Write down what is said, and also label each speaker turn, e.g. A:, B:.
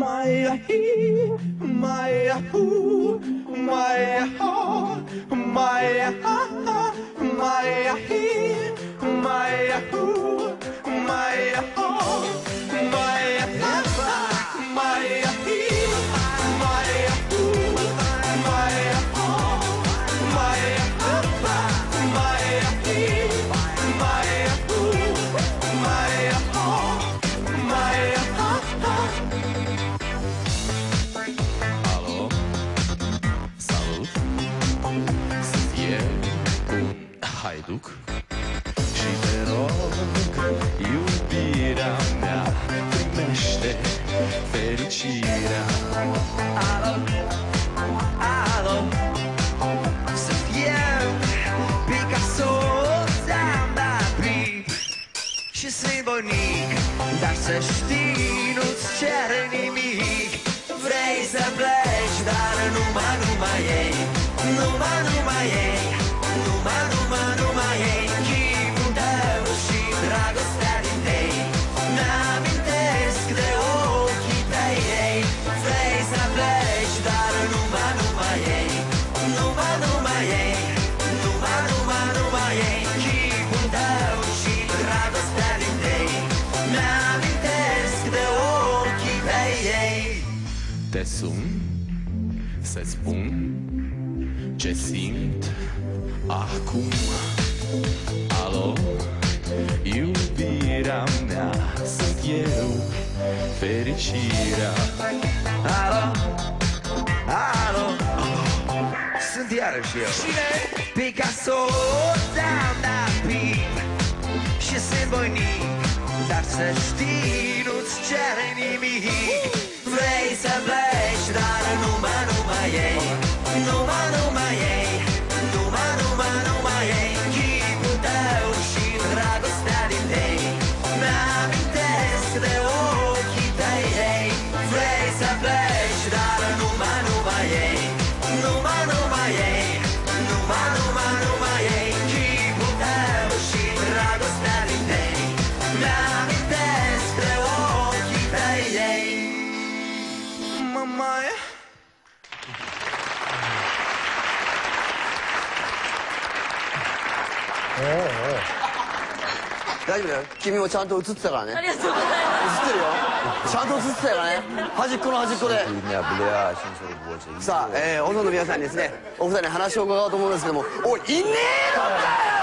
A: Maya he, Maya who, Maya ha, Maya ha, Maya he, Maya who, Maya ha, Maya ha, Maya he, Maya who, Maya ha, Maya ha, Maya he, Maya who, Maya ha, Maya ha.
B: Alo, salut, sunt eu, un haiduc și te rog, iubirea mea, primește fericirea. Alo, alo, sunt eu, Picasso, ți-am dat prip și sunt voinic, dar să știi, nu-ți cer nimic. Vrei să pleci, dar numai ei, numai ei, numai ei, chipul tău și dragostea din tei. Mi-amintesc de ochii tăi ei. Vrei să pleci, dar numai ei, numai ei, numai ei, chipul tău și dragostea din tei. Mi-amintesc de ochii tăi ei. Te sun să-ți spun ce simt acum. Alo, iubirea mea, sunt eu, fericirea. Alo, alo, sunt iarăși eu. Cine? Picasso, ți-am dat prip și sunt voinic, dar să știi, nu-ți cere nimic. Vrei să pleci, dar numai ei, numai ei, numai ei, chipul tău și dragostea din tei. Mi-amintesc de ochii tăi ei. Vrei să pleci, dar numai ei, numai ei, numai ei, chipul tău și dragostea din tei. Mi-amintesc de ochii tăi ei.
A: Maya.
C: 大丈夫だよ。君もちゃんと映ってたからね。
D: ありがとうございます。
C: 映ってるよ。ちゃんと映ってたからね。端っこの端っこで。さあ、大野の皆さんにですね、お二人に話を伺おうと思うんですけども、おい、いねえのかよ！